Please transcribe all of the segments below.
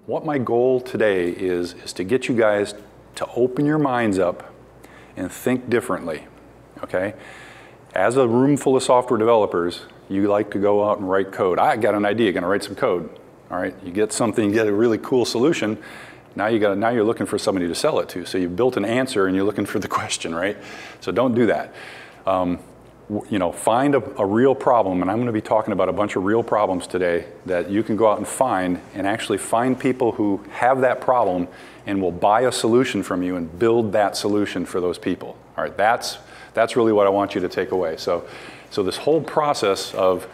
what my goal today is to get you guys to open your minds up and think differently, okay? As a room full of software developers, you like to go out and write code. I got an idea, gonna write some code, all right? You get something, you get a really cool solution, now you're looking for somebody to sell it to. So you've built an answer and you're looking for the question, right? So don't do that. You know, find a real problem, and I'm going to be talking about a bunch of real problems today that you can go out and actually find people who have that problem and will buy a solution from you and build that solution for those people. All right, that's really what I want you to take away. So this whole process of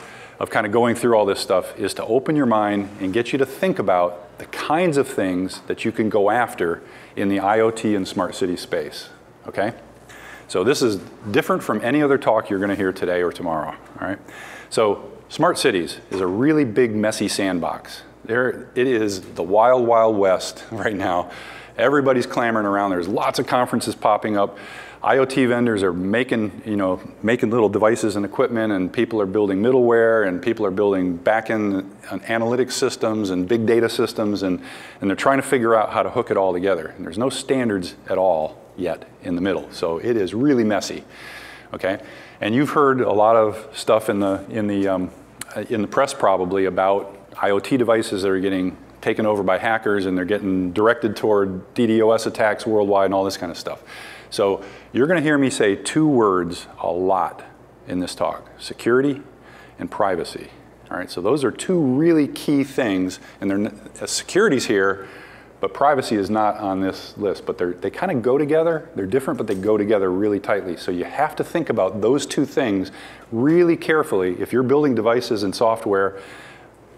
kind of going through all this stuff is to open your mind and get you to think about the kinds of things that you can go after in the IoT and smart city space, okay? So this is different from any other talk you're going to hear today or tomorrow, all right? So smart cities is a really big, messy sandbox. It is the wild, wild west right now. Everybody's clamoring around. There's lots of conferences popping up. IoT vendors are making little devices and equipment, and people are building middleware, and people are building back-end analytics systems and big data systems, and they're trying to figure out how to hook it all together. And there's no standards at all yet in the middle, so it is really messy, okay? And you've heard a lot of stuff in the press probably about IoT devices that are getting taken over by hackers, and they're getting directed toward DDoS attacks worldwide and all this kind of stuff. So you're going to hear me say two words a lot in this talk: security and privacy. All right, so those are two really key things, and security's here, but privacy is not on this list, but they kind of go together. They're different, but they go together really tightly. So you have to think about those two things really carefully. If you're building devices and software,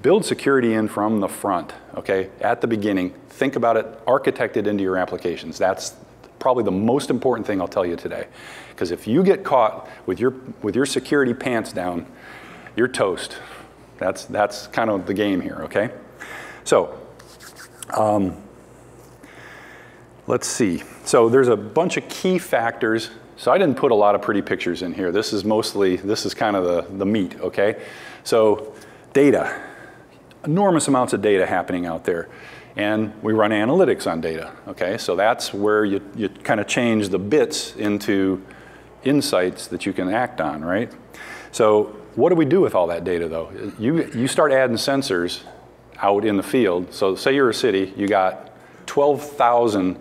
build security in from the front, okay? At the beginning, think about it, architect it into your applications. That's probably the most important thing I'll tell you today. Because if you get caught with your security pants down, you're toast. That's kind of the game here, okay? So, let's see. So there's a bunch of key factors. So I didn't put a lot of pretty pictures in here. This is kind of the meat, okay? So data, enormous amounts of data happening out there. And we run analytics on data, okay? So that's where you kind of change the bits into insights that you can act on, right? So what do we do with all that data though? You start adding sensors out in the field. So say you're a city, you got 12,000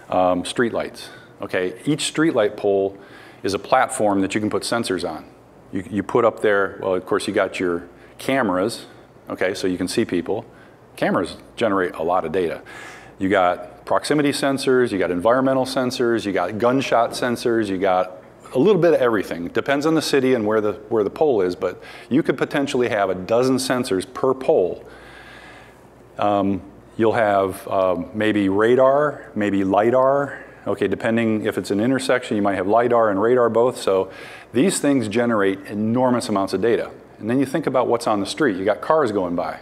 streetlights, okay? Each streetlight pole is a platform that you can put sensors on. You put up there, well, of course, you got your cameras, okay, so you can see people. Cameras generate a lot of data. You got proximity sensors, you got environmental sensors, you got gunshot sensors, you got a little bit of everything. It depends on the city and where the pole is, but you could potentially have a dozen sensors per pole. You'll have maybe radar, maybe LiDAR. Okay, depending if it's an intersection, you might have LiDAR and radar both. So these things generate enormous amounts of data. And then you think about what's on the street. You got cars going by.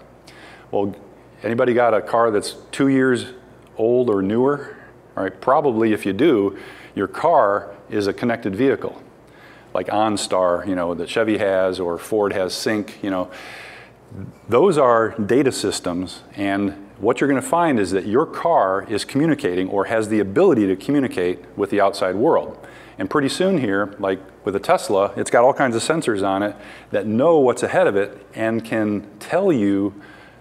Well, anybody got a car that's 2 years old or newer? All right, probably if you do, your car is a connected vehicle, like OnStar, you know, that Chevy has, or Ford has Sync, you know. Those are data systems, and what you're going to find is that your car is communicating or has the ability to communicate with the outside world. And pretty soon here, like with a Tesla, it's got all kinds of sensors on it that know what's ahead of it and can tell you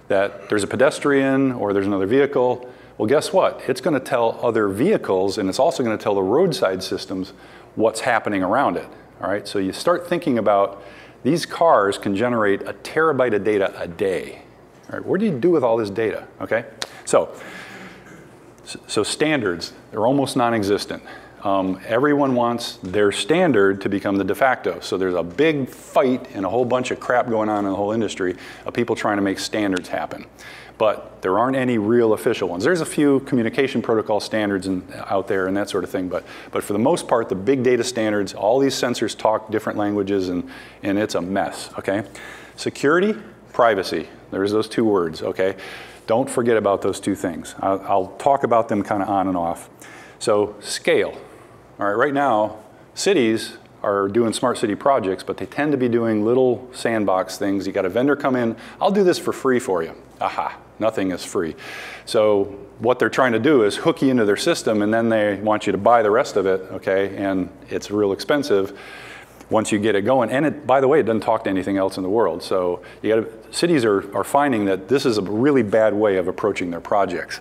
that there's a pedestrian or there's another vehicle. Well, guess what? It's going to tell other vehicles, and it's also going to tell the roadside systems what's happening around it. All right, so you start thinking about these cars can generate a terabyte of data a day. All right, what do you do with all this data? Okay, so standards, they're almost non-existent. Everyone wants their standard to become the de facto. So there's a big fight and a whole bunch of crap going on in the whole industry of people trying to make standards happen. But there aren't any real official ones. There's a few communication protocol standards out there and that sort of thing, but for the most part, the big data standards, all these sensors talk different languages, and it's a mess, okay? Security, privacy, there's those two words, okay? Don't forget about those two things. I'll talk about them kind of on and off. So scale. All right, right now, cities are doing smart city projects, but they tend to be doing little sandbox things. You got a vendor come in, I'll do this for free for you. Aha, Nothing is free. So what they're trying to do is hook you into their system, and then they want you to buy the rest of it, okay? And it's real expensive once you get it going. And it, by the way, it doesn't talk to anything else in the world. So cities are finding that this is a really bad way of approaching their projects.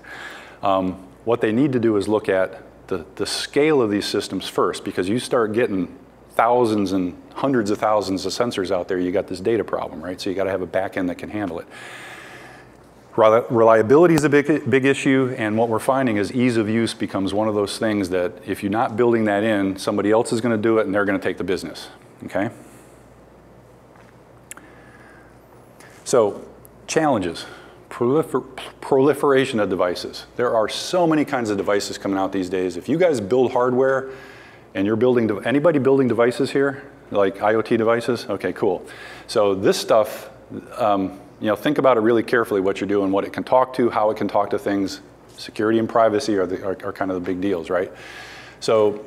What they need to do is look at the scale of these systems first, because you start getting thousands and hundreds of thousands of sensors out there, you got this data problem, right? So you got to have a back end that can handle it. Reliability is a big issue, and what we're finding is ease of use becomes one of those things that if you're not building that in, somebody else is going to do it and they're going to take the business, okay? So, challenges. Proliferation of devices. There are so many kinds of devices coming out these days. If you guys build hardware and you're building, anybody building devices here? Like IoT devices? Okay, cool. So this stuff, you know, think about it really carefully, what you're doing, what it can talk to, how it can talk to things. Security and privacy are kind of the big deals, right? So,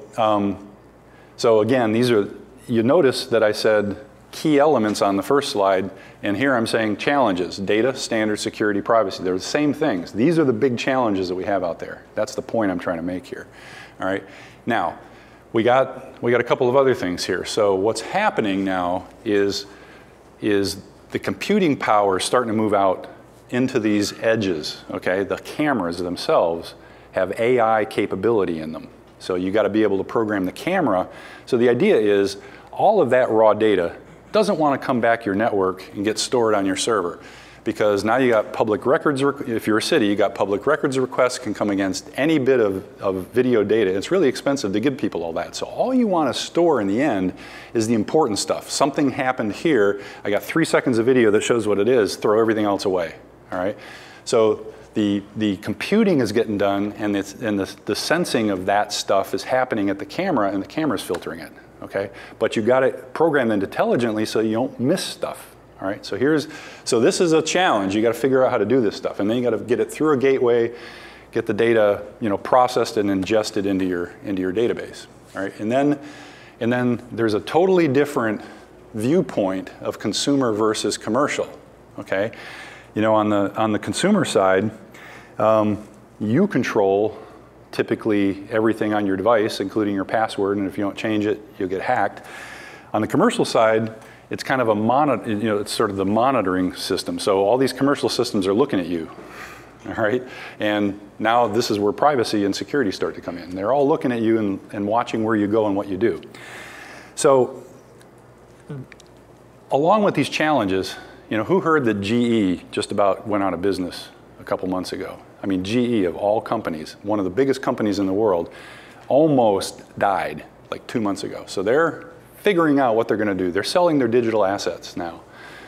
so again, these are, you notice that I said key elements on the first slide, and here I'm saying challenges: data, standard, security, privacy. They're the same things. These are the big challenges that we have out there. That's the point I'm trying to make here. All right. Now, we got a couple of other things here. So what's happening now is the computing power is starting to move out into these edges. Okay, the cameras themselves have AI capability in them. So you got to be able to program the camera. So the idea is all of that raw data doesn't want to come back your network and get stored on your server, because now you got public records. If you're a city, you got public records requests can come against any bit of video data. It's really expensive to give people all that. So all you want to store in the end is the important stuff. Something happened here. I got 3 seconds of video that shows what it is. Throw everything else away. All right. So the computing is getting done, and the sensing of that stuff is happening at the camera, and the camera's filtering it. Okay, but you got it programmed intelligently so you don't miss stuff. All right, so this is a challenge. You got to figure out how to do this stuff, and then you got to get it through a gateway, get the data, you know, processed and ingested into your database. All right, and then there's a totally different viewpoint of consumer versus commercial. Okay, you know, on the consumer side, you control typically everything on your device, including your password, and if you don't change it, you'll get hacked. On the commercial side, it's kind of it's sort of the monitoring system. So all these commercial systems are looking at you, all right? And now this is where privacy and security start to come in. They're all looking at you and watching where you go and what you do. So along with these challenges, you know, who heard that GE just about went out of business a couple months ago? I mean, GE, of all companies, one of the biggest companies in the world, almost died like 2 months ago. So they're figuring out what they're going to do. They're selling their digital assets now.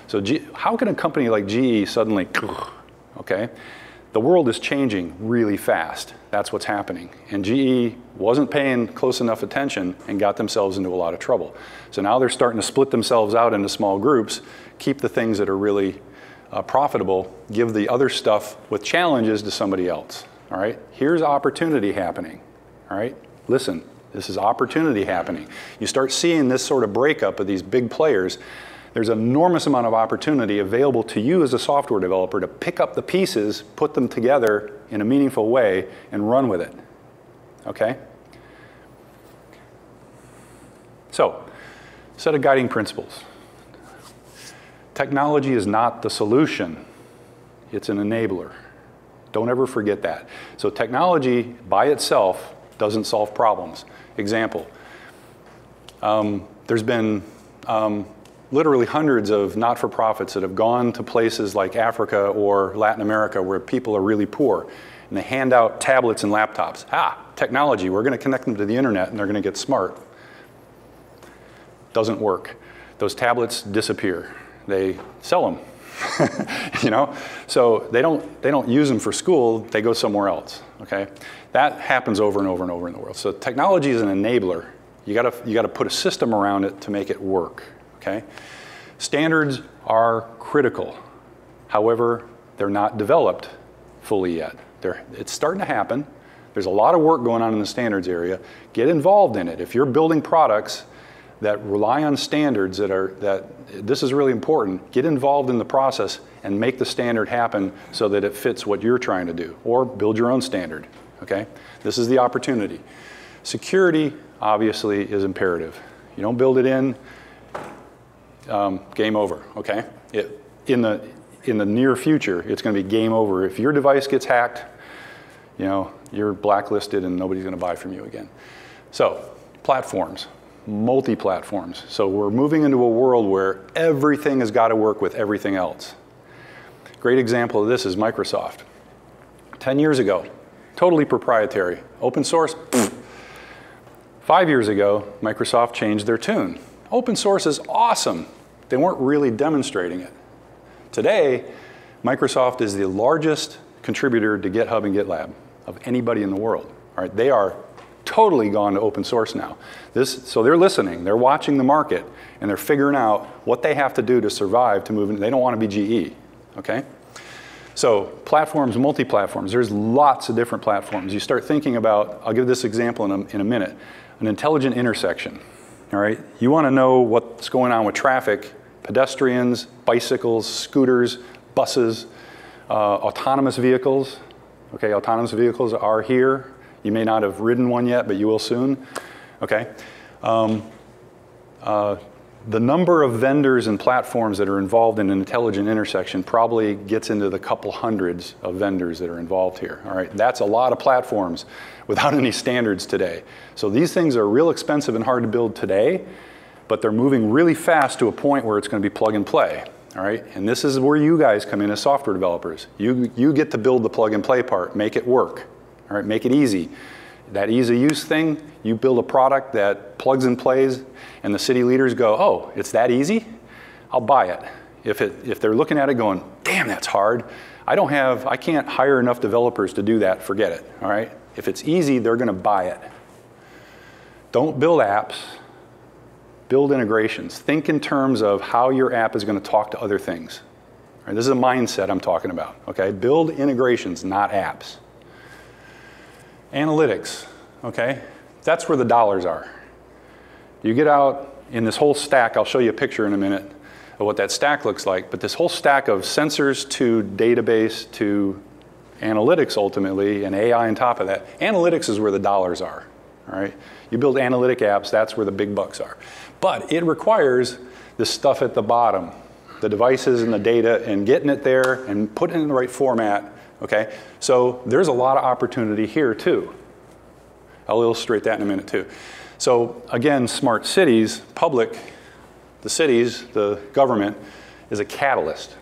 So how can a company like GE suddenly, okay? The world is changing really fast. That's what's happening. And GE wasn't paying close enough attention and got themselves into a lot of trouble. So now they're starting to split themselves out into small groups, keep the things that are really profitable, give the other stuff with challenges to somebody else. All right, here's opportunity happening. All right, listen, this is opportunity happening. You start seeing this sort of breakup of these big players. There's an enormous amount of opportunity available to you as a software developer to pick up the pieces, put them together in a meaningful way, and run with it. Okay? So, set of guiding principles. Technology is not the solution. It's an enabler. Don't ever forget that. So technology by itself doesn't solve problems. Example, there's been literally hundreds of not-for-profits that have gone to places like Africa or Latin America where people are really poor, and they hand out tablets and laptops. Technology, we're going to connect them to the internet and they're going to get smart. Doesn't work. Those tablets disappear. They sell them, you know? So they don't use them for school, they go somewhere else, okay? That happens over and over and over in the world. So technology is an enabler. You gotta put a system around it to make it work, okay? Standards are critical. However, they're not developed fully yet. It's starting to happen. There's a lot of work going on in the standards area. Get involved in it. If you're building products, that rely on standards this is really important. Get involved in the process and make the standard happen so that it fits what you're trying to do, or build your own standard, okay? This is the opportunity. Security, obviously, is imperative. You don't build it in, game over, okay? In the near future, it's going to be game over. If your device gets hacked, you know, you're blacklisted and nobody's going to buy from you again. So, platforms, multi-platforms. So we're moving into a world where everything has got to work with everything else. Great example of this is Microsoft. 10 years ago, totally proprietary. Open source, pfft. 5 years ago, Microsoft changed their tune. Open source is awesome. They weren't really demonstrating it. Today, Microsoft is the largest contributor to GitHub and GitLab of anybody in the world. All right, they are totally gone to open source now. So they're listening, they're watching the market, and they're figuring out what they have to do to survive, to move in. They don't want to be GE, okay? So platforms, multi-platforms, there's lots of different platforms. You start thinking about, I'll give this example in a minute, an intelligent intersection, all right? You want to know what's going on with traffic, pedestrians, bicycles, scooters, buses, autonomous vehicles. Okay, autonomous vehicles are here. You may not have ridden one yet, but you will soon. Okay. The number of vendors and platforms that are involved in an intelligent intersection probably gets into the couple hundreds of vendors that are involved here. All right, that's a lot of platforms without any standards today. So these things are real expensive and hard to build today, but they're moving really fast to a point where it's going to be plug and play. All right, and this is where you guys come in as software developers. You get to build the plug and play part, make it work. All right, make it easy. That ease of use thing, you build a product that plugs and plays, and the city leaders go, oh, it's that easy? I'll buy it. If they're looking at it going, damn, that's hard. I can't hire enough developers to do that, forget it, all right? If it's easy, they're gonna buy it. Don't build apps, build integrations. Think in terms of how your app is gonna talk to other things. All right, this is a mindset I'm talking about, okay? Build integrations, not apps. Analytics, okay? That's where the dollars are. You get out in this whole stack, I'll show you a picture in a minute of what that stack looks like, but this whole stack of sensors to database to analytics ultimately, and AI on top of that. Analytics is where the dollars are, all right? You build analytic apps, that's where the big bucks are. But it requires the stuff at the bottom, the devices and the data, and getting it there and putting it in the right format. Okay, so there's a lot of opportunity here too. I'll illustrate that in a minute too. So again, smart cities, the cities, the government is a catalyst.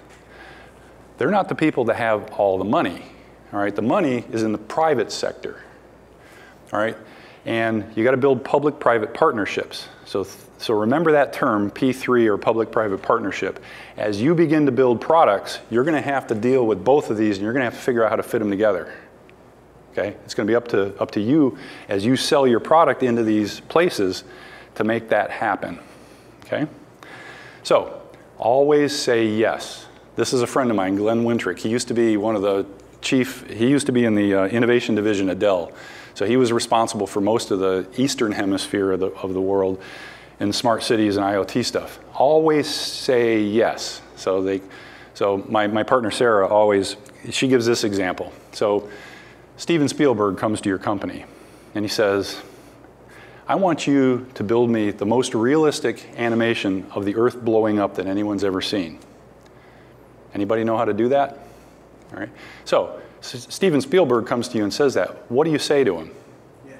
They're not the people that have all the money, all right? The money is in the private sector, all right? And you got to build public-private partnerships. So remember that term, P3 or public-private partnership. As you begin to build products, you're going to have to deal with both of these, and you're going to have to figure out how to fit them together. Okay? It's going to be up to you as you sell your product into these places to make that happen. Okay? So always say yes. This is a friend of mine, Glenn Wintrick. He used to be one of the he used to be in the innovation division at Dell. So he was responsible for most of the eastern hemisphere of the world in smart cities and IoT stuff. Always say yes. So my partner Sarah she gives this example. So Steven Spielberg comes to your company and he says, I want you to build me the most realistic animation of the Earth blowing up that anyone's ever seen. Anybody know how to do that? All right. So Steven Spielberg comes to you and says that. What do you say to him? Yes.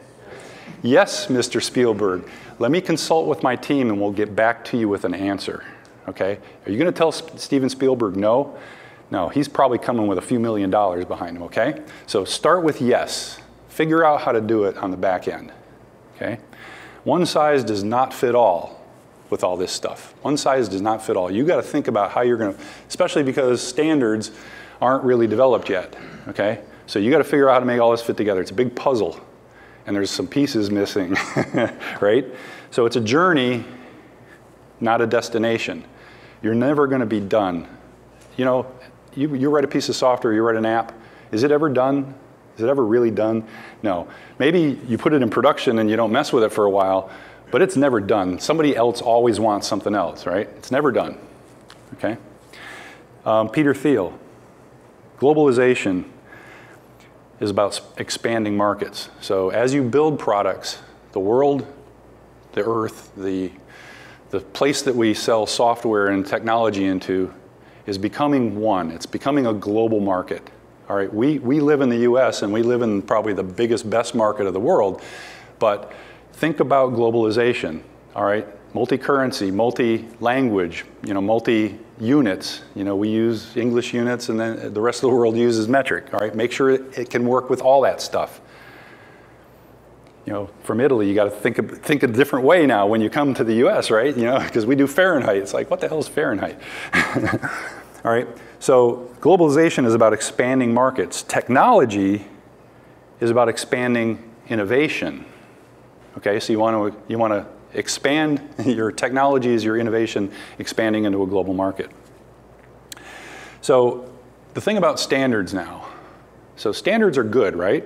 Yes, Mr. Spielberg. Let me consult with my team and we'll get back to you with an answer. Okay? Are you going to tell Steven Spielberg no? No, he's probably coming with a few $1 million behind him, okay? So start with yes. Figure out how to do it on the back end. Okay? One size does not fit all with all this stuff. One size does not fit all. You got to think about how you're going to, especially because standards aren't really developed yet, okay? So you got to figure out how to make all this fit together. It's a big puzzle, and there's some pieces missing, right? So it's a journey, not a destination. You're never going to be done. You know, you write a piece of software, you write an app, is it ever done? Is it ever really done? No. Maybe you put it in production and you don't mess with it for a while, but it's never done. Somebody else always wants something else, right? It's never done, okay? Peter Thiel, globalization is about expanding markets. So as you build products, the world, the earth, the place that we sell software and technology into is becoming one. It's becoming a global market. All right, we live in the US and we live in probably the biggest, best market of the world, but think about globalization, all right? Multi-currency, multi-language, multi-units. We use English units and then the rest of the world uses metric, all right? Make sure it can work with all that stuff. From Italy, you got to think a different way now when you come to the US, right? Because we do Fahrenheit. It's like, what the hell is Fahrenheit? All right, so globalization is about expanding markets. Technology is about expanding innovation. Okay, so you want to expand your technologies, your innovation, expanding into a global market. So the thing about standards now, so standards are good, right?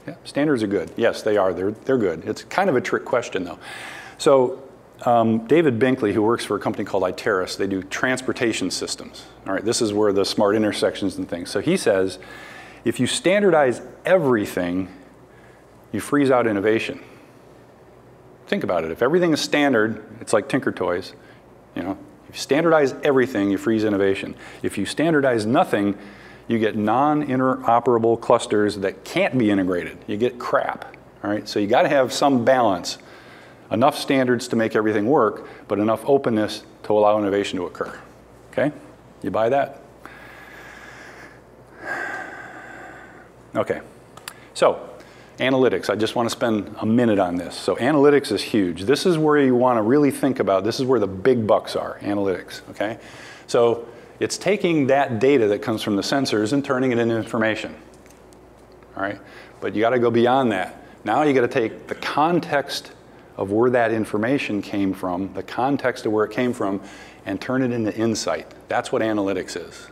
Yeah, standards are good. Yes, they are. They're good. It's kind of a trick question, though. So David Binkley, who works for a company called Iteris, they do transportation systems. All right, this is where the smart intersections and things. So he says, if you standardize everything, you freeze out innovation. Think about it. If everything is standard, it's like Tinker Toys. If you standardize everything, you freeze innovation. If you standardize nothing, you get non-interoperable clusters that can't be integrated. You get crap, all right? So you got to have some balance. Enough standards to make everything work, but enough openness to allow innovation to occur, okay? You buy that? Okay, so analytics. I just want to spend a minute on this. So analytics is huge. This is where you want to really think about, this is where the big bucks are, analytics, okay? So it's taking that data that comes from the sensors and turning it into information, all right? But you got to go beyond that. Now you got to take the context of where that information came from, the context of where it came from, and turn it into insight. That's what analytics is,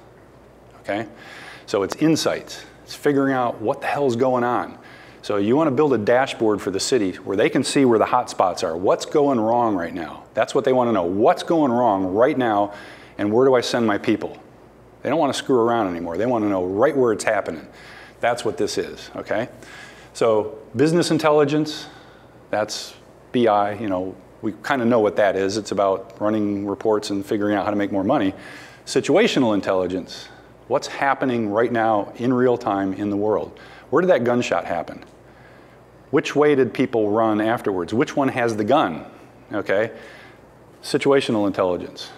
okay? So it's insights. It's figuring out what the hell's going on. So you want to build a dashboard for the city where they can see where the hot spots are. What's going wrong right now? That's what they want to know. What's going wrong right now, and where do I send my people? They don't want to screw around anymore. They want to know right where it's happening. That's what this is, okay? So business intelligence, that's BI, we kind of know what that is. It's about running reports and figuring out how to make more money. Situational intelligence, what's happening right now in real time in the world? Where did that gunshot happen? Which way did people run afterwards? Which one has the gun, okay? Situational intelligence.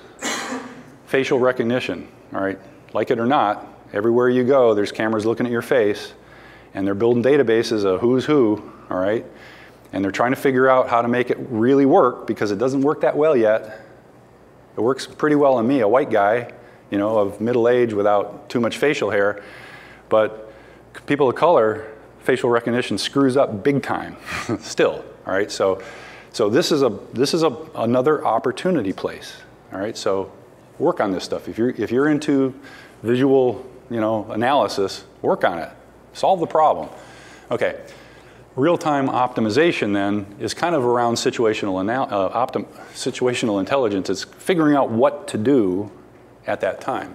Facial recognition, all right? Like it or not, everywhere you go, there's cameras looking at your face, and they're building databases of who's who, all right? And they're trying to figure out how to make it really work because it doesn't work that well yet. It works pretty well on me, a white guy, of middle age without too much facial hair. But people of color, facial recognition screws up big time still, all right? So this is another opportunity place, all right? So work on this stuff. If you're into visual, analysis, work on it. Solve the problem. Okay. Real-time optimization then is kind of around situational intelligence. It's figuring out what to do at that time.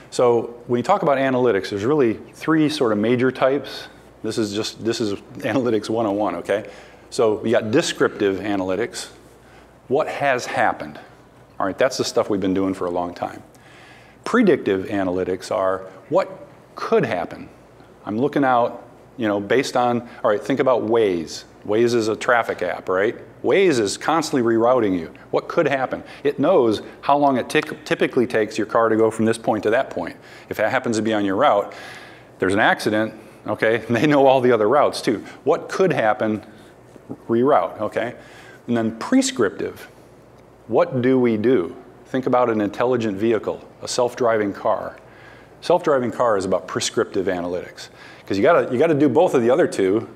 So when you talk about analytics, there's really three sort of major types. This is analytics 101, okay? So we got descriptive analytics. What has happened? All right, that's the stuff we've been doing for a long time. Predictive analytics are what could happen. I'm looking out, based on, all right, think about Waze. Waze is a traffic app, right? Waze is constantly rerouting you. What could happen? It knows how long it typically takes your car to go from this point to that point. If it happens to be on your route, there's an accident, okay? They know all the other routes too. What could happen? Reroute, okay? And then prescriptive. What do we do? Think about an intelligent vehicle, a self-driving car. Self-driving car is about prescriptive analytics. Because you gotta do both of the other two,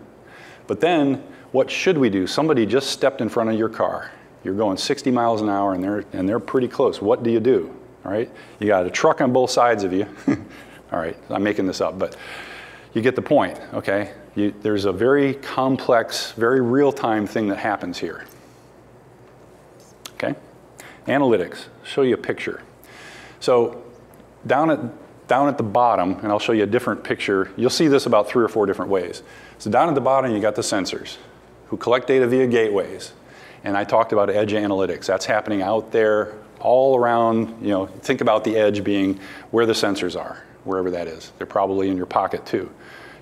but then what should we do? Somebody just stepped in front of your car. You're going 60 miles an hour and they're pretty close. What do you do? All right? You got a truck on both sides of you. All right, I'm making this up, but you get the point, okay? There's a very complex, very real-time thing that happens here, Analytics, show you a picture. So down at the bottom, and I'll show you a different picture, you'll see this about 3 or 4 different ways. So down at the bottom, you got the sensors who collect data via gateways. And I talked about edge analytics. That's happening out there all around, think about the edge being where the sensors are, wherever that is. They're probably in your pocket too.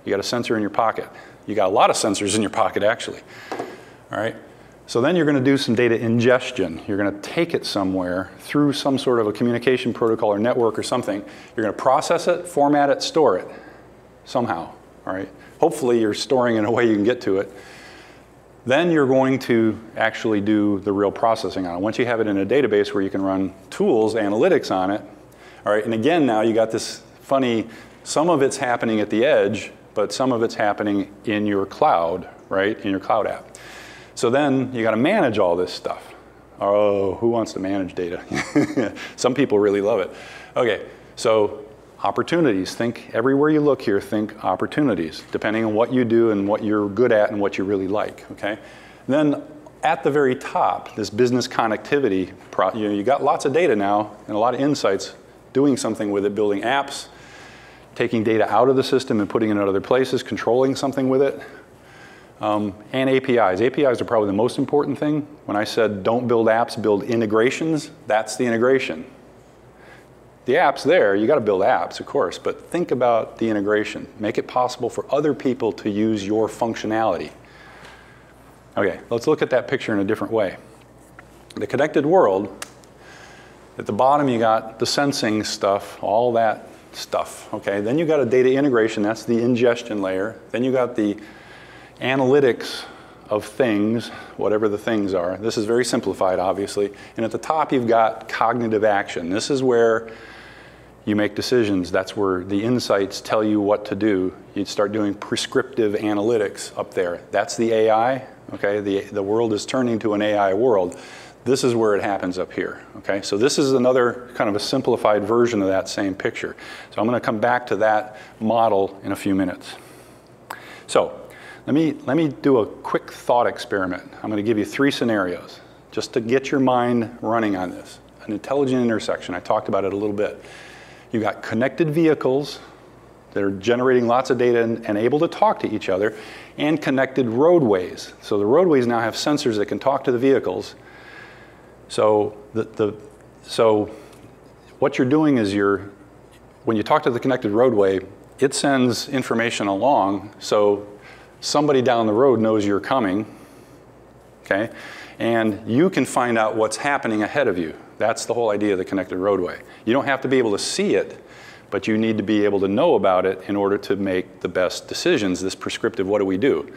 You got a sensor in your pocket. You got a lot of sensors in your pocket actually. All right. So then you're going to do some data ingestion. You're going to take it somewhere through some sort of a communication protocol or network or something. You're going to process it, format it, store it somehow. All right. Hopefully you're storing in a way you can get to it. Then you're going to actually do the real processing on it. Once you have it in a database where you can run tools, analytics on it, all right, and again now you got this funny, some of it's happening at the edge, but some of it's happening in your cloud, right, in your cloud app. So then you got to manage all this stuff. Oh, who wants to manage data? Some people really love it. Okay, so opportunities. Think everywhere you look here, think opportunities, depending on what you do and what you're good at and what you really like, okay? Then at the very top, this business connectivity, you got lots of data now and a lot of insights, doing something with it, building apps, taking data out of the system and putting it in other places, controlling something with it, and APIs. APIs are probably the most important thing. When I said don't build apps, build integrations, that's the integration. The app's there, you got to build apps, of course, but think about the integration. Make it possible for other people to use your functionality. Okay, let's look at that picture in a different way. The connected world, at the bottom you got the sensing stuff, all that stuff, okay? Then you got a data integration, that's the ingestion layer. Then you got the analytics of things, whatever the things are. This is very simplified, obviously. And at the top you've got cognitive action. This is where you make decisions. That's where the insights tell you what to do. You'd start doing prescriptive analytics up there. That's the AI, okay? The world is turning to an AI world. This is where it happens up here, okay? So this is another kind of a simplified version of that same picture. So I'm going to come back to that model in a few minutes. So let me do a quick thought experiment. I'm going to give you 3 scenarios just to get your mind running on this. An intelligent intersection, I talked about it a little bit. You've got connected vehicles that are generating lots of data and able to talk to each other, and connected roadways. So the roadways now have sensors that can talk to the vehicles. So so what you're doing is when you talk to the connected roadway, it sends information along, so somebody down the road knows you're coming, okay? And you can find out what's happening ahead of you. That's the whole idea of the connected roadway. You don't have to be able to see it, but you need to be able to know about it in order to make the best decisions. This prescriptive, what do we do?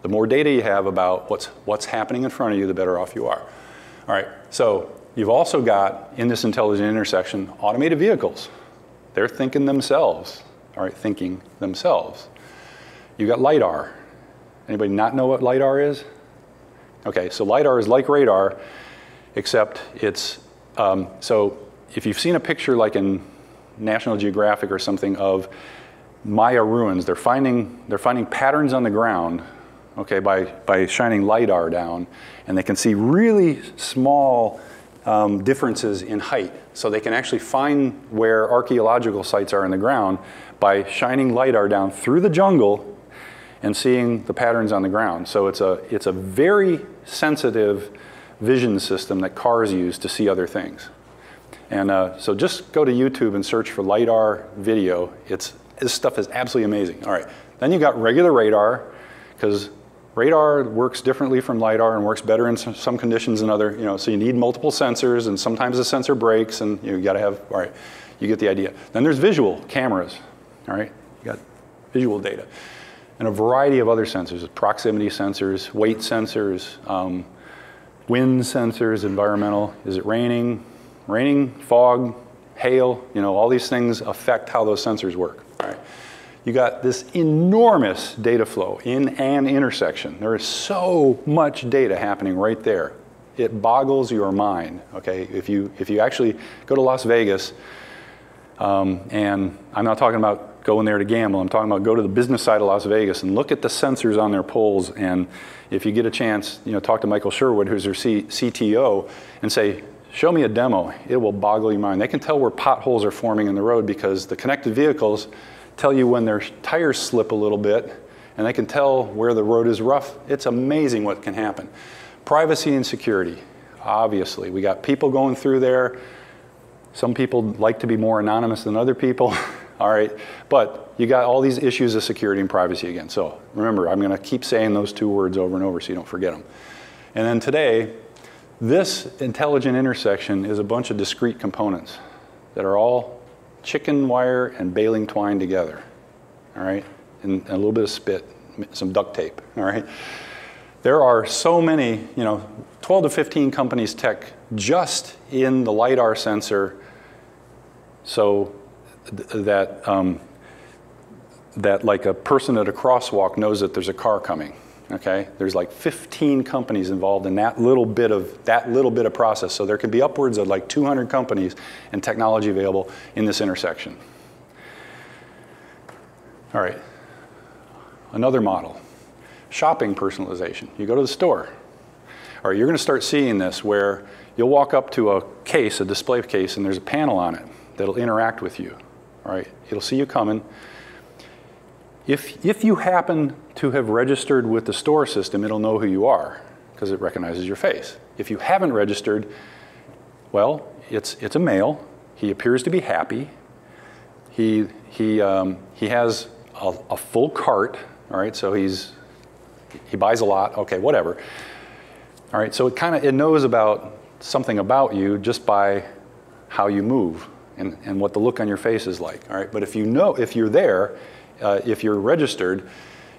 The more data you have about what's happening in front of you, the better off you are. All right, so you've also got, in this intelligent intersection, automated vehicles. They're thinking themselves, all right, thinking themselves. You've got LiDAR. Anybody not know what LiDAR is? Okay, so LiDAR is like radar, except it's, so if you've seen a picture like in National Geographic or something of Maya ruins, they're finding patterns on the ground, okay, by shining LiDAR down, and they can see really small differences in height. So they can actually find where archaeological sites are in the ground by shining LiDAR down through the jungle and seeing the patterns on the ground. So it's a very sensitive vision system that cars use to see other things. And so just go to YouTube and search for LiDAR video. This stuff is absolutely amazing. All right, then you got regular radar, because radar works differently from LiDAR and works better in some conditions than other, so you need multiple sensors, and sometimes the sensor breaks, and you got to have, all right, you get the idea. Then there's visual cameras, all right? You got visual data. And a variety of other sensors, proximity sensors, weight sensors, wind sensors, environmental. Is it raining? Raining, fog, hail, all these things affect how those sensors work. All right. You got this enormous data flow in an intersection. There is so much data happening right there. It boggles your mind, okay? If you actually go to Las Vegas, and I'm not talking about going there to gamble, I'm talking about go to the business side of Las Vegas and look at the sensors on their poles, and if you get a chance, talk to Michael Sherwood, who's their CTO, and say, show me a demo. It will boggle your mind. They can tell where potholes are forming in the road because the connected vehicles tell you when their tires slip a little bit, and they can tell where the road is rough. It's amazing what can happen. Privacy and security, obviously. We got people going through there. Some people like to be more anonymous than other people, all right? But you got all these issues of security and privacy again. So remember, I'm gonna keep saying those two words over and over so you don't forget them. And then today, this intelligent intersection is a bunch of discrete components that are all chicken wire and baling twine together, all right? And a little bit of spit, some duct tape, all right? There are so many, 12 to 15 companies tech just in the LiDAR sensor so that, that like a person at a crosswalk knows that there's a car coming, okay? There's like 15 companies involved in that little bit of process. So there can be upwards of like 200 companies and technology available in this intersection. All right, another model, shopping personalization. You go to the store. All right, you're gonna start seeing this where you'll walk up to a case, a display case, and there's a panel on it that'll interact with you, all right? It'll see you coming. If you happen to have registered with the store system, it'll know who you are because it recognizes your face. If you haven't registered, well, it's a male. He appears to be happy. He has a full cart, all right? So he buys a lot, okay, whatever. All right, so it knows about something about you just by how you move and what the look on your face is like, all right? But if you're there, if you're registered,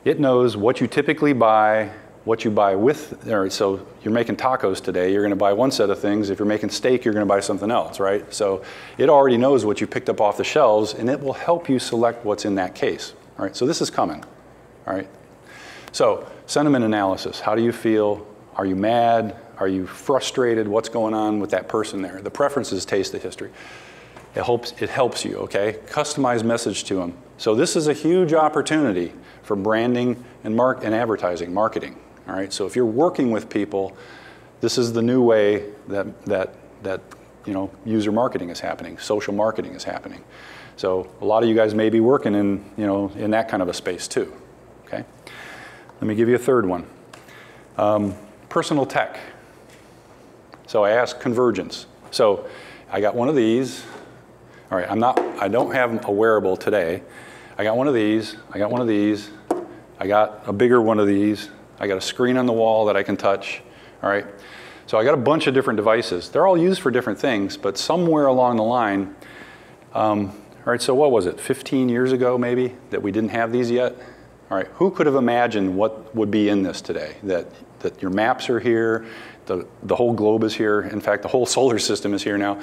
it knows what you typically buy, what you buy with, all right, so you're making tacos today, you're gonna buy one set of things. If you're making steak, you're gonna buy something else, right? So it already knows what you picked up off the shelves, and it will help you select what's in that case, all right? So this is coming, all right? So sentiment analysis, how do you feel? Are you mad? Are you frustrated? What's going on with that person there? The preferences, taste, the history. It helps you, okay? Customized message to them. So this is a huge opportunity for branding and advertising, marketing, all right? So if you're working with people, this is the new way that user marketing is happening, social marketing is happening. So a lot of you guys may be working in that kind of a space too, okay? Let me give you a third one. Personal tech. So I asked convergence. So I got one of these. All right, I don't have a wearable today. I got one of these, I got one of these, I got a bigger one of these, I got a screen on the wall that I can touch, all right? So I got a bunch of different devices. They're all used for different things, but somewhere along the line, all right, so what was it, 15 years ago maybe, that we didn't have these yet? All right, who could have imagined what would be in this today? That your maps are here, the whole globe is here. In fact, the whole solar system is here now.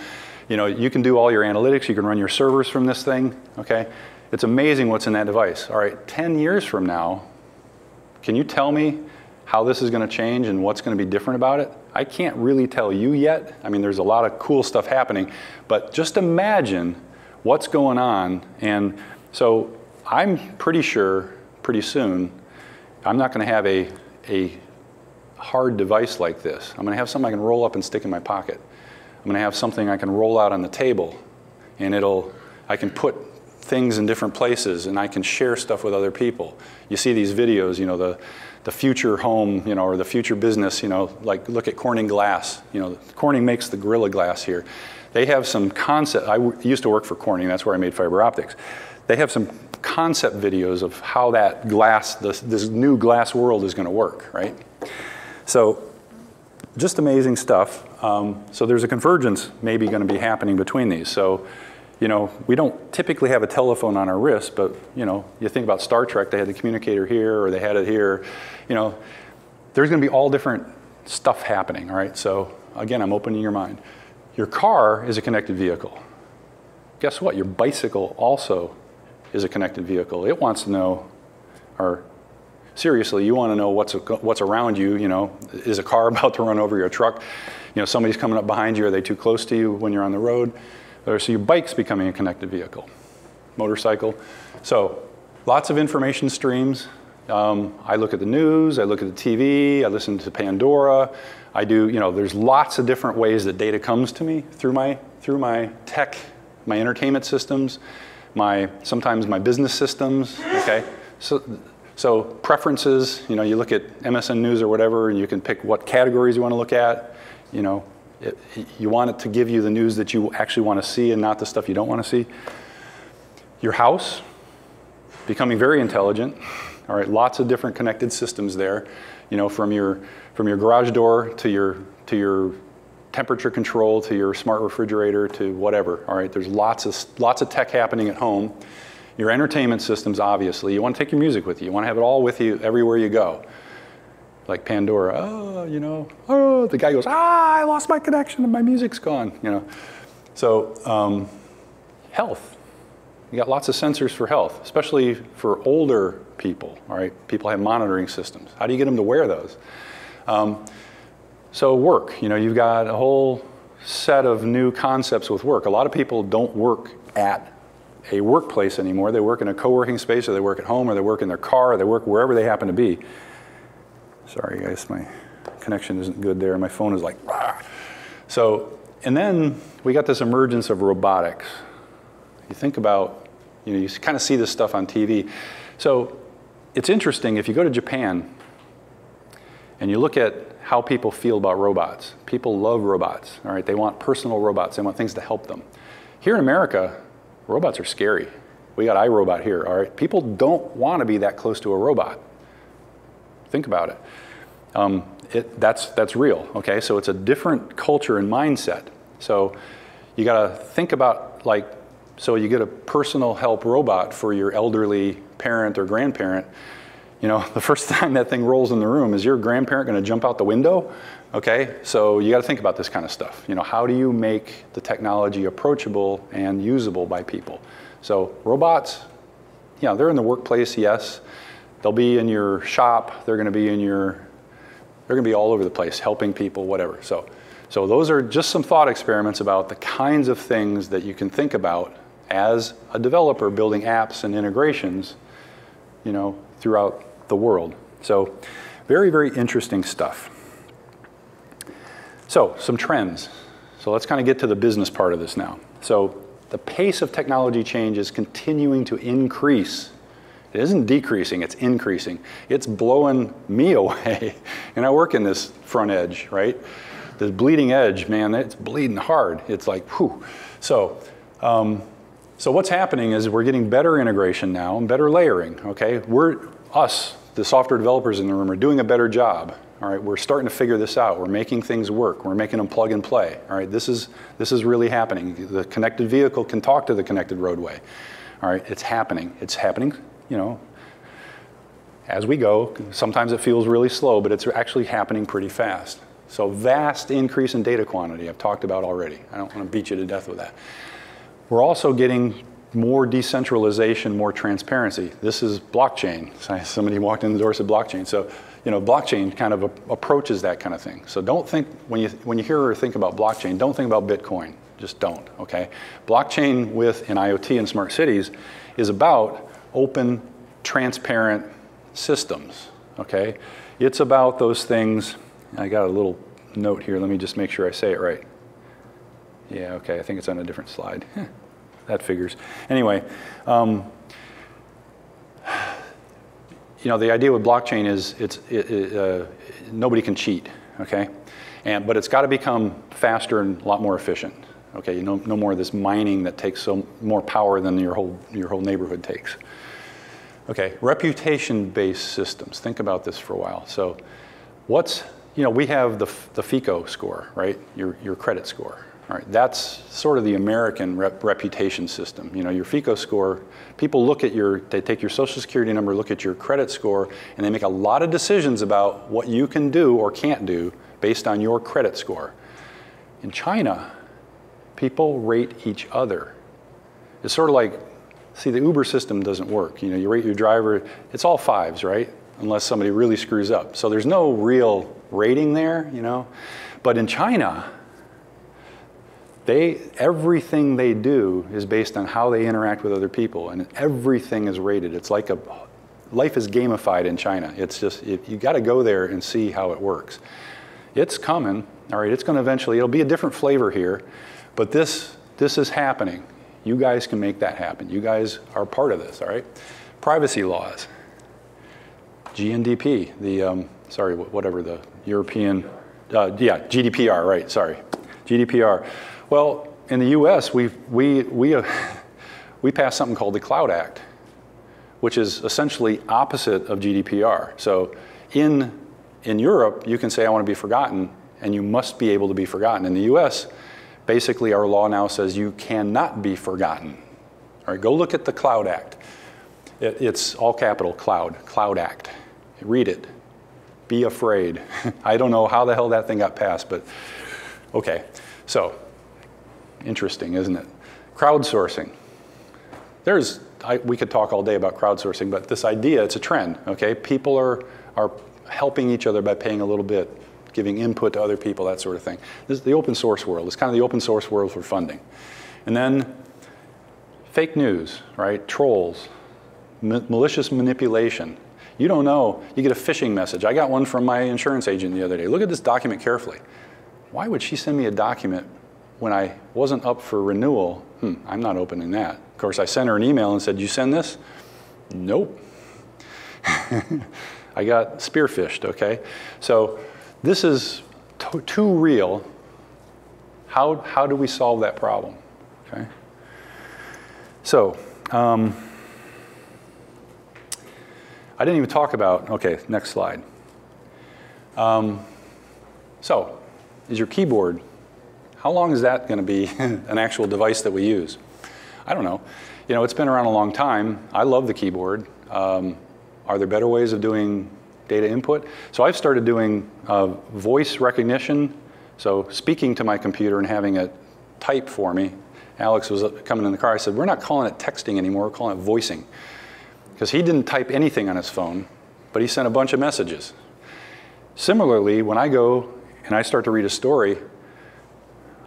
You can do all your analytics, you can run your servers from this thing, okay? It's amazing what's in that device. All right, 10 years from now, can you tell me how this is gonna change and what's gonna be different about it? I can't really tell you yet. I mean, there's a lot of cool stuff happening, but just imagine what's going on. And so I'm pretty sure pretty soon, I'm not gonna have a hard device like this. I'm gonna have something I can roll up and stick in my pocket. I'm gonna have something I can roll out on the table, and I can put things in different places, and I can share stuff with other people. You see these videos, the future home, or the future business, like look at Corning glass. Corning makes the Gorilla Glass here. They have some concept. I used to work for Corning. That's where I made fiber optics. They have some concept videos of how that glass, this new glass world is gonna work, right? So just amazing stuff. So there's a convergence maybe gonna be happening between these. So, we don't typically have a telephone on our wrist, but you think about Star Trek, they had the communicator here, or they had it here. There's gonna be all different stuff happening, all right? So again, I'm opening your mind. Your car is a connected vehicle. Guess what? Your bicycle also is a connected vehicle. It wants to know, or seriously, you want to know what's around you. Is a car about to run over your truck? Somebody's coming up behind you. Are they too close to you when you're on the road? So your bike's becoming a connected vehicle, motorcycle. So lots of information streams. I look at the news, I look at the TV, I listen to Pandora. I do, there's lots of different ways that data comes to me through my tech, my entertainment systems, sometimes my business systems, okay? So preferences, you look at MSN News or whatever, and you can pick what categories you want to look at. You want it to give you the news that you actually want to see and not the stuff you don't want to see. Your house, becoming very intelligent. All right, lots of different connected systems there. From your garage door to your temperature control to your smart refrigerator to whatever. All right, there's lots of tech happening at home. Your entertainment systems, obviously, you want to take your music with you. You want to have it all with you everywhere you go. Like Pandora, the guy goes, I lost my connection and my music's gone. So health. You got lots of sensors for health, especially for older people. All right, people have monitoring systems. How do you get them to wear those? So work. You've got a whole set of new concepts with work. A lot of people don't work at a workplace anymore. They work in a co-working space, or they work at home, or they work in their car, or they work wherever they happen to be. Sorry, guys, my connection isn't good there. My phone is like, rah. So, and then we got this emergence of robotics. You think about, you kind of see this stuff on TV. So it's interesting, if you go to Japan and you look at how people feel about robots. People love robots, all right? They want personal robots. They want things to help them. Here in America, robots are scary. We got iRobot here, all right? People don't want to be that close to a robot. Think about it. That's real, okay? So it's a different culture and mindset. So you got to think about, so you get a personal help robot for your elderly parent or grandparent. The first time that thing rolls in the room, is your grandparent going to jump out the window? Okay, so you got to think about this kind of stuff. How do you make the technology approachable and usable by people? So robots, they're in the workplace, yes. They'll be in your shop. They're going to be all over the place, helping people, whatever. So those are just some thought experiments about the kinds of things that you can think about as a developer building apps and integrations, throughout the world. So very, very interesting stuff. So some trends. So let's kind of get to the business part of this now. So the pace of technology change is continuing to increase. It isn't decreasing, it's increasing. It's blowing me away. And I work in this front edge, right? The bleeding edge, man, it's bleeding hard. It's like, whew. So what's happening is we're getting better integration now and better layering, okay? The software developers in the room, are doing a better job, all right? We're starting to figure this out. We're making things work. We're making them plug and play, all right? This is really happening. The connected vehicle can talk to the connected roadway, all right? It's happening. It's happening, as we go. Sometimes it feels really slow, but it's actually happening pretty fast. So vast increase in data quantity I've talked about already. I don't want to beat you to death with that. We're also getting more decentralization, more transparency. This is blockchain. Somebody walked in the door and said blockchain. So, blockchain kind of approaches that kind of thing. So don't think, when you hear or think about blockchain, don't think about Bitcoin. Just don't, okay? Blockchain in IoT and smart cities is about open, transparent systems, okay? It's about those things. I got a little note here. Let me just make sure I say it right. Yeah, okay, I think it's on a different slide. That figures. Anyway, the idea with blockchain is nobody can cheat, okay? But it's got to become faster and a lot more efficient, okay? No more of this mining that takes more power than your whole neighborhood takes. Okay, reputation-based systems. Think about this for a while. So we have the FICO score, right? Your credit score. All right, that's sort of the American reputation system. Your FICO score, people they take your social security number, look at your credit score, and they make a lot of decisions about what you can do or can't do based on your credit score. In China, people rate each other. It's sort of like, see, the Uber system doesn't work. You rate your driver, it's all fives, right? Unless somebody really screws up. So there's no real rating there, But in China, everything they do is based on how they interact with other people, and everything is rated. It's like life is gamified in China. It's just, you got to go there and see how it works. It's coming, all right, it's going to eventually, it'll be a different flavor here, but this is happening. You guys can make that happen. You guys are part of this, all right? Privacy laws. GNDP, the, sorry, whatever the European, yeah, GDPR, right, sorry, GDPR. Well, in the US, we passed something called the Cloud Act, which is essentially opposite of GDPR. So in Europe, you can say, I want to be forgotten, and you must be able to be forgotten. In the US, basically our law now says you cannot be forgotten. All right, go look at the Cloud Act. It's all capital, Cloud Act. Read it. Be afraid. I don't know how the hell that thing got passed, but okay. So, interesting, isn't it? Crowdsourcing. We could talk all day about crowdsourcing, but this idea, it's a trend, okay? People are helping each other by paying a little bit, giving input to other people, that sort of thing. This is the open source world. It's kind of the open source world for funding. And then fake news, right? Trolls, malicious manipulation. You don't know, you get a phishing message. I got one from my insurance agent the other day. Look at this document carefully. Why would she send me a document when I wasn't up for renewal? I'm not opening that. Of course, I sent her an email and said, you send this? Nope. I got spearphished, okay? So this is too real. How do we solve that problem, okay? So, I didn't even talk about, okay, next slide. So, is your keyboard, how long is that going to be an actual device that we use? I don't know. You know, it's been around a long time. I love the keyboard. Are there better ways of doing data input? So I've started doing voice recognition, so speaking to my computer and having it type for me. Alex was coming in the car. I said, we're not calling it texting anymore, we're calling it voicing. Because he didn't type anything on his phone, but he sent a bunch of messages. Similarly, when I go and I start to read a story,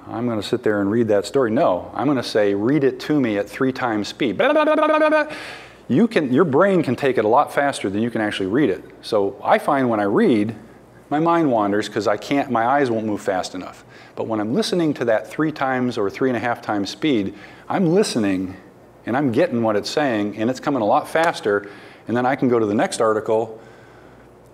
I'm going to sit there and read that story. No, I'm going to say, read it to me at 3 times speed. Blah, blah, blah, blah, blah, blah. Your brain can take it a lot faster than you can actually read it. So I find when I read, my mind wanders because my eyes won't move fast enough. But when I'm listening to that 3 times or 3.5 times speed, I'm listening and I'm getting what it's saying, and it's coming a lot faster, and then I can go to the next article,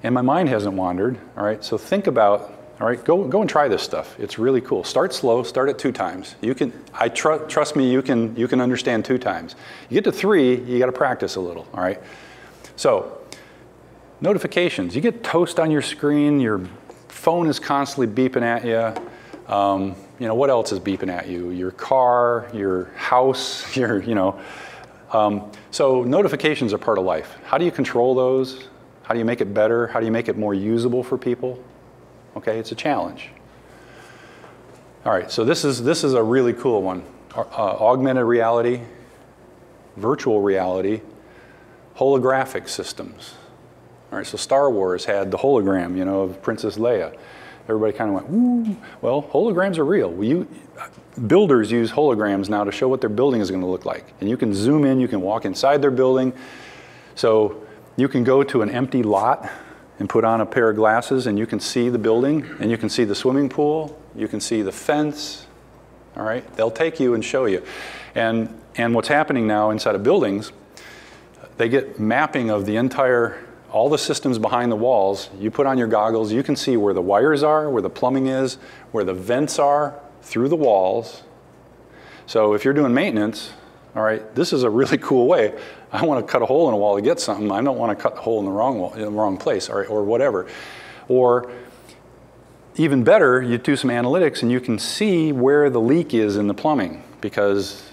and my mind hasn't wandered, all right? So think about, all right, go and try this stuff. It's really cool. Start slow, start at 2 times. You can, trust me, you can understand 2 times. You get to 3, you gotta practice a little, all right? So, notifications. You get toast on your screen, your phone is constantly beeping at you. You know, what else is beeping at you? Your car, your house, so notifications are part of life. How do you control those? How do you make it better? How do you make it more usable for people? Okay, it's a challenge. All right, so this is a really cool one. Augmented reality, virtual reality, holographic systems. All right, so Star Wars had the hologram, you know, of Princess Leia. Everybody kind of went, ooh, well, holograms are real. Builders use holograms now to show what their building is going to look like. And you can zoom in, you can walk inside their building. So you can go to an empty lot and put on a pair of glasses and you can see the building, and you can see the swimming pool, you can see the fence, all right? They'll take you and show you. And what's happening now inside of buildings, they get mapping of the entire, all the systems behind the walls. You put on your goggles, you can see where the wires are, where the plumbing is, where the vents are through the walls. So if you're doing maintenance, all right, this is a really cool way. I want to cut a hole in a wall to get something. I don't want to cut the hole in the wrong wall, in the wrong place, or whatever. Or even better, you do some analytics and you can see where the leak is in the plumbing because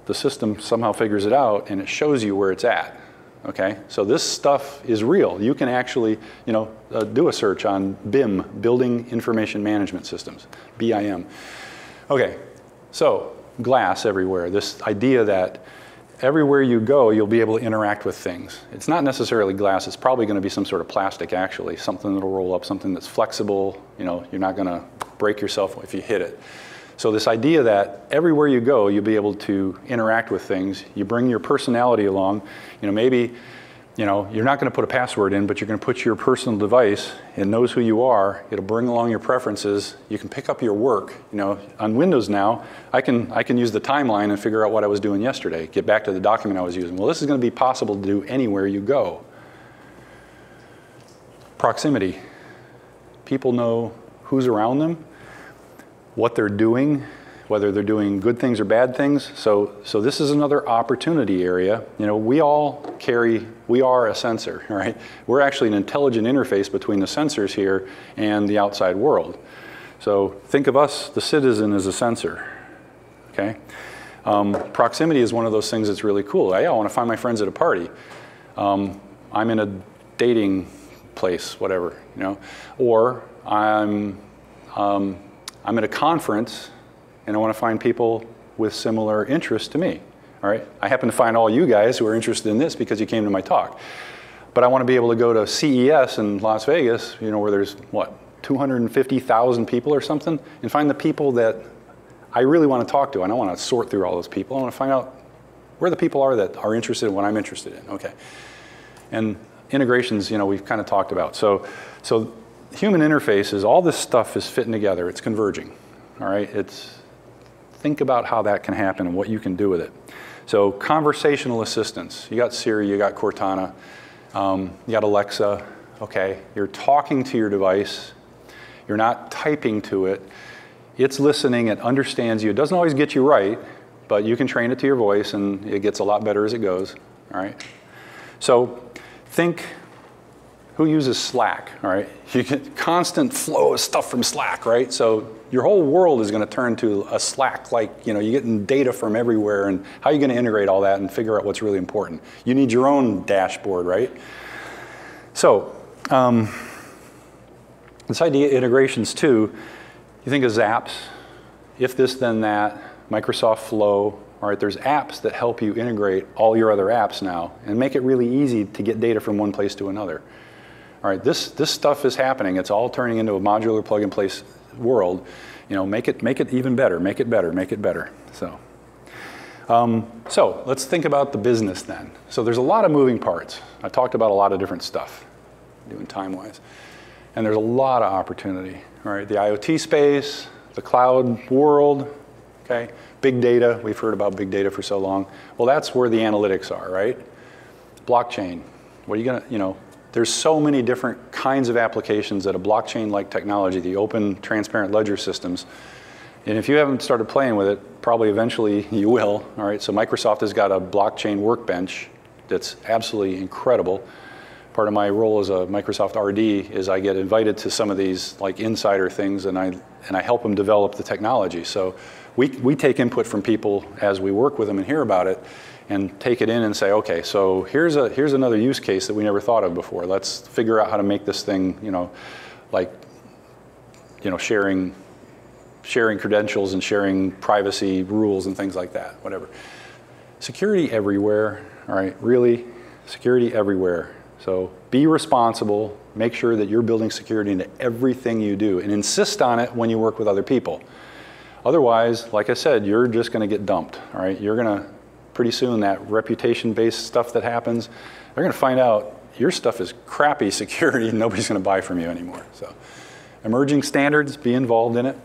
the system somehow figures it out and it shows you where it's at. Okay, so this stuff is real. You can actually, do a search on BIM, Building Information Management Systems, BIM. Okay, so glass everywhere. This idea that everywhere you go, you'll be able to interact with things. It's not necessarily glass. It's probably going to be some sort of plastic, actually, something that'll roll up, something that's flexible. You're not going to break yourself if you hit it. So this idea that everywhere you go, you'll be able to interact with things. You bring your personality along. Maybe, you know, you're not going to put a password in, but you're going to put your personal device. It knows who you are. It'll bring along your preferences. You can pick up your work. You know, on Windows now, I can use the timeline and figure out what I was doing yesterday, get back to the document I was using. Well, this is going to be possible to do anywhere you go. Proximity. People know who's around them, what they're doing, whether they're doing good things or bad things. So this is another opportunity area. You know, we are a sensor, right? We're actually an intelligent interface between the sensors here and the outside world. So think of us, the citizen, as a sensor, okay? Proximity is one of those things that's really cool. I want to find my friends at a party. I'm in a dating place, whatever, you know, or I'm at a conference and I want to find people with similar interests to me, all right? I happen to find all you guys who are interested in this because you came to my talk. But I want to be able to go to CES in Las Vegas, you know, where there's, what, 250,000 people or something, and find the people that I really want to talk to. I don't want to sort through all those people. I want to find out where the people are that are interested in what I'm interested in, okay? And integrations, you know, we've kind of talked about. So human interfaces, all this stuff is fitting together. It's converging, all right? Think about how that can happen and what you can do with it. So conversational assistants. You got Siri, you got Cortana, you got Alexa. Okay, you're talking to your device. You're not typing to it. It's listening, it understands you. It doesn't always get you right, but you can train it to your voice and it gets a lot better as it goes, all right? So think, who uses Slack, all right? You get constant flow of stuff from Slack, right? So your whole world is going to turn to a Slack, like, you know, you're getting data from everywhere, and how are you going to integrate all that and figure out what's really important? You need your own dashboard, right? So this idea of integrations too, you think of Zaps, if this then that, Microsoft Flow, all right, there's apps that help you integrate all your other apps now and make it really easy to get data from one place to another. All right, this stuff is happening. It's all turning into a modular plug-and-play world. You know, make it even better, make it better, make it better. So let's think about the business then. So there's a lot of moving parts. I talked about a lot of different stuff, doing time-wise. And there's a lot of opportunity. All right, the IoT space, the cloud world, okay? Big data, we've heard about big data for so long. Well, that's where the analytics are, right? Blockchain, what are you gonna, you know, there's so many different kinds of applications that a blockchain-like technology, the open, transparent ledger systems, and if you haven't started playing with it, probably eventually you will, all right? So Microsoft has got a blockchain workbench that's absolutely incredible. Part of my role as a Microsoft RD is I get invited to some of these like insider things, and I help them develop the technology. So we take input from people as we work with them and hear about it, and take it in and say, okay, so here's another use case that we never thought of before. Let's figure out how to make this thing, you know, like, you know, sharing credentials and sharing privacy rules and things like that, whatever. Security everywhere, all right, really, security everywhere. So be responsible, make sure that you're building security into everything you do, and insist on it when you work with other people. Otherwise, like I said, you're just gonna get dumped, all right? You're gonna, pretty soon, that reputation-based stuff that happens, they're gonna find out your stuff is crappy security and nobody's gonna buy from you anymore. So emerging standards, be involved in it.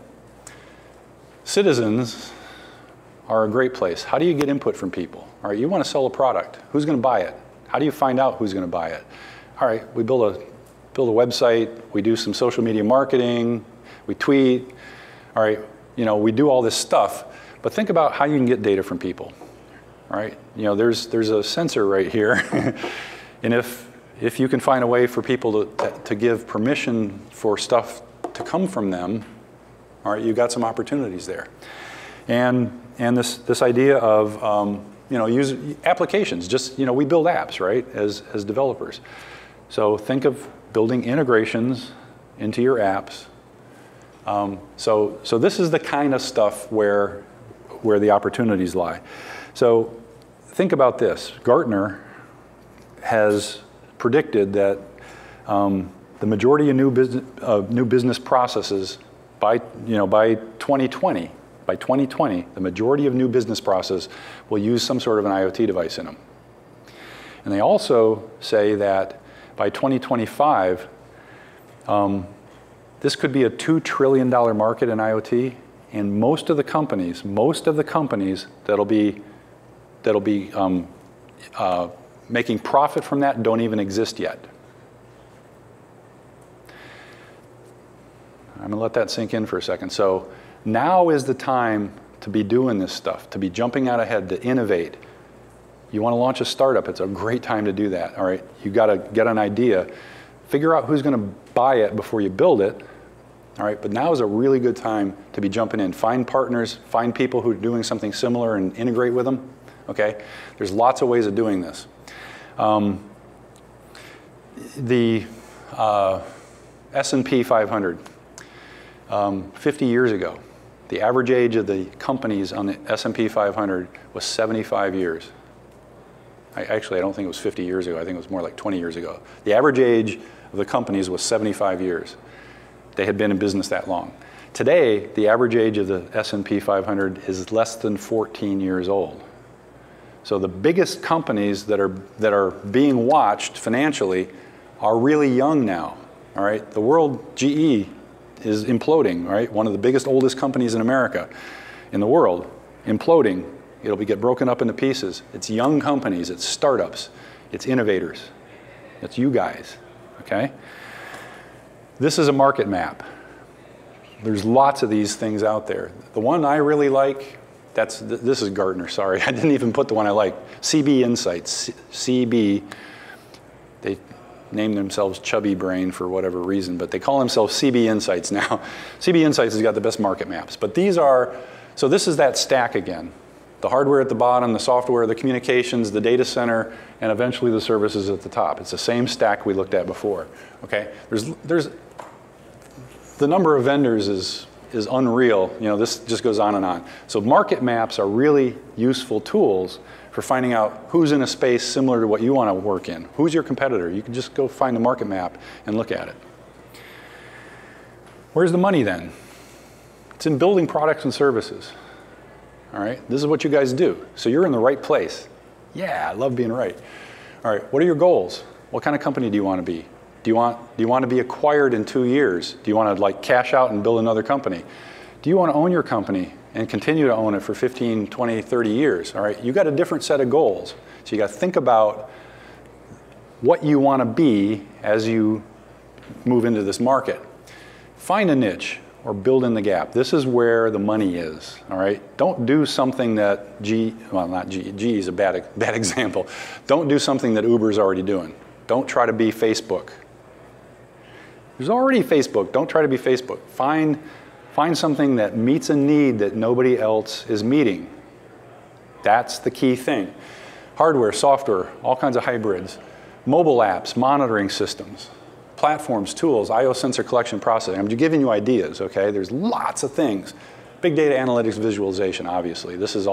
Citizens are a great place. How do you get input from people? All right, you wanna sell a product. Who's gonna buy it? How do you find out who's gonna buy it? All right, we build a website, we do some social media marketing, we tweet, all right, you know, we do all this stuff, but think about how you can get data from people. All right, you know, there's a sensor right here, and if you can find a way for people to give permission for stuff to come from them, all right, you've got some opportunities there. And this idea of you know, use applications. Just, you know, we build apps, right, as developers. So think of building integrations into your apps. So this is the kind of stuff where the opportunities lie. So think about this. Gartner has predicted that the majority of new business processes by 2020, the majority of new business processes will use some sort of an IoT device in them. And they also say that by 2025, this could be a $2 trillion market in IoT, and most of the companies that'll be making profit from that don't even exist yet. I'm going to let that sink in for a second. So now is the time to be doing this stuff, to be jumping out ahead, to innovate. You want to launch a startup, it's a great time to do that, all right? You got to get an idea, figure out who's going to buy it before you build it, all right? But now is a really good time to be jumping in. Find partners, find people who are doing something similar and integrate with them, okay? There's lots of ways of doing this. The S&P 500, 50 years ago, the average age of the companies on the S&P 500 was 75 years. Actually, I don't think it was 50 years ago. I think it was more like 20 years ago. The average age of the companies was 75 years. They had been in business that long. Today, the average age of the S&P 500 is less than 14 years old. So the biggest companies that are being watched financially are really young now. All right, the world, GE is imploding. Right, one of the biggest, oldest companies in America, in the world, imploding. It'll get broken up into pieces. It's young companies, it's startups, it's innovators. It's you guys, okay? This is a market map. There's lots of these things out there. The one I really like, this is Gartner, sorry. I didn't even put the one I like. CB Insights, CB, they named themselves Chubby Brain for whatever reason, but they call themselves CB Insights now. CB Insights has got the best market maps, but these are, so this is that stack again. The hardware at the bottom, the software, the communications, the data center, and eventually the services at the top. It's the same stack we looked at before. Okay, there's the number of vendors is unreal. You know, this just goes on and on. So market maps are really useful tools for finding out who's in a space similar to what you want to work in. Who's your competitor? You can just go find a market map and look at it. Where's the money then? It's in building products and services. All right, this is what you guys do. So you're in the right place. Yeah, I love being right. All right, what are your goals? What kind of company do you want to be? Do you want to be acquired in 2 years? Do you want to like cash out and build another company? Do you want to own your company and continue to own it for 15, 20, 30 years? All right, you got a different set of goals. So you got to think about what you want to be as you move into this market. Find a niche or build in the gap. This is where the money is, all right? Don't do something that GE is a bad example. Don't do something that Uber's already doing. Don't try to be Facebook. There's already Facebook. Don't try to be Facebook. Find something that meets a need that nobody else is meeting. That's the key thing. Hardware, software, all kinds of hybrids. Mobile apps, monitoring systems. Platforms, tools, I/O sensor collection processing. I'm just giving you ideas, okay? There's lots of things. Big data analytics visualization, obviously. This is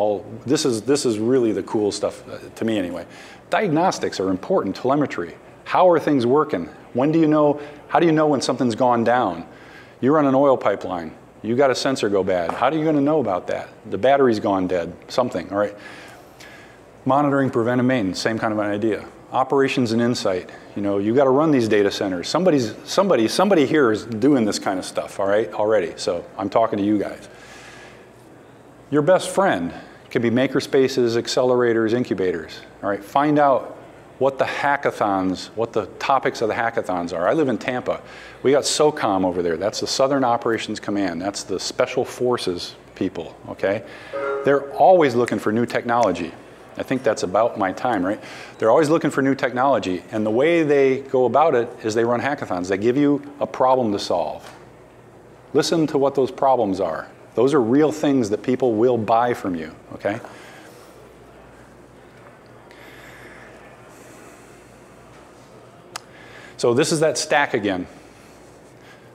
really the cool stuff, to me anyway. Diagnostics are important, telemetry. How are things working? How do you know when something's gone down? You run an oil pipeline. You got a sensor go bad. How are you going to know about that? The battery's gone dead, something, all right? Monitoring, preventive maintenance, same kind of an idea. Operations and insight. You know, you got to run these data centers. Somebody here is doing this kind of stuff, all right, already. So I'm talking to you guys. Your best friend can be makerspaces, accelerators, incubators. All right, find out what the hackathons, what the topics of the hackathons are. I live in Tampa. We got SOCOM over there. That's the Southern Operations Command. That's the Special Forces people, okay? They're always looking for new technology. I think that's about my time, right? They're always looking for new technology, and the way they go about it is they run hackathons. They give you a problem to solve. Listen to what those problems are. Those are real things that people will buy from you, okay? So this is that stack again.